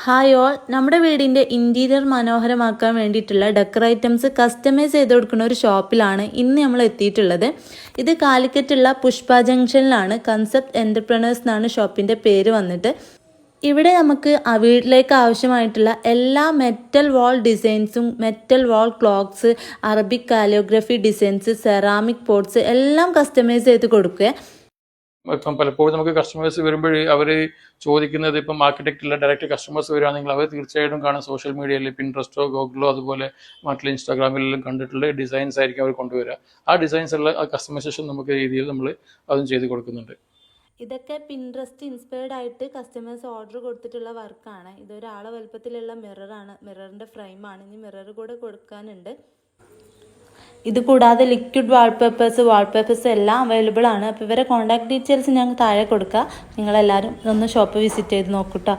Hi all, നമ്മുടെ വീടിൻ്റെ interior മനോഹരമാക്കാൻ വേണ്ടിയിട്ടുള്ള ഡെക്കർ ഐറ്റംസ് കസ്റ്റമൈസ് ചെയ്ത് കൊടുക്കുന്ന ഒരു ഷോപ്പിലാണ് ഇന്ന് നമ്മൾ എത്തിയിട്ടുള്ളത്. ഇത് കാലിക്കറ്റുള്ള പുഷ്പ ജംഗ്ഷനിലാണ്. കൺസെപ്റ്റ് എൻ്റർപ്രണേഴ്സ് എന്നാണ് ഷോപ്പിൻ്റെ പേര് വന്നിട്ട്. ഇവിടെ നമുക്ക് വീട്ടിലേക്ക് ആവശ്യമായിട്ടുള്ള എല്ലാ മെറ്റൽ വാൾ ഡിസൈൻസും, metal wall clocks, Arabic calligraphy designs, ceramic pots എല്ലാം കസ്റ്റമൈസ് ചെയ്ത് കൊടുക്കുക. ഇപ്പം പലപ്പോഴും നമുക്ക് കസ്റ്റമേഴ്സ് വരുമ്പോൾ അവർ ചോദിക്കുന്നത് ഇപ്പം ആർക്കിടെക്റ്റിലെ ഡയറക്റ്റ് കസ്റ്റമേഴ്സ് വരികയാണെങ്കിൽ അവർ തീർച്ചയായിട്ടും കാണും സോഷ്യൽ മീഡിയയിൽ പിൻട്രസ്റ്റോ ഗൂഗിളോ അതുപോലെ മറ്റുള്ള ഇൻസ്റ്റാഗ്രാമിലെല്ലാം കണ്ടിട്ടുള്ള ഡിസൈൻസ് ആയിരിക്കും അവർ കൊണ്ടുവരിക. ആ ഡിസൈൻസ് ഉള്ള ആ കസ്റ്റമൈസേഷൻ നമുക്ക് രീതിയിൽ നമ്മൾ അതും ചെയ്ത് കൊടുക്കുന്നുണ്ട്. ഇതൊക്കെ പിൻട്രസ്റ്റ് ഇൻസ്പയർഡ് ആയിട്ട് കസ്റ്റമേഴ്സ് ഓർഡർ കൊടുത്തിട്ടുള്ള വർക്കാണ്. ഇതൊരാളെ വലുപ്പത്തിലുള്ള മിററാണ്, മിററിൻ്റെ ഫ്രെയിമാണ്. ഇനി മിറർ കൂടെ കൊടുക്കാനുണ്ട്. ഇത് കൂടാതെ ലിക്വിഡ് വാൾപേപ്പേഴ്സ് എല്ലാം അവൈലബിൾ ആണ്. അപ്പോൾ ഇവരെ കോൺടാക്ട് ഡീറ്റെയിൽസ് ഞങ്ങൾ താഴെ കൊടുക്കുക. നിങ്ങളെല്ലാവരും ഒന്ന് ഷോപ്പ് വിസിറ്റ് ചെയ്ത് നോക്കൂട്ടോ.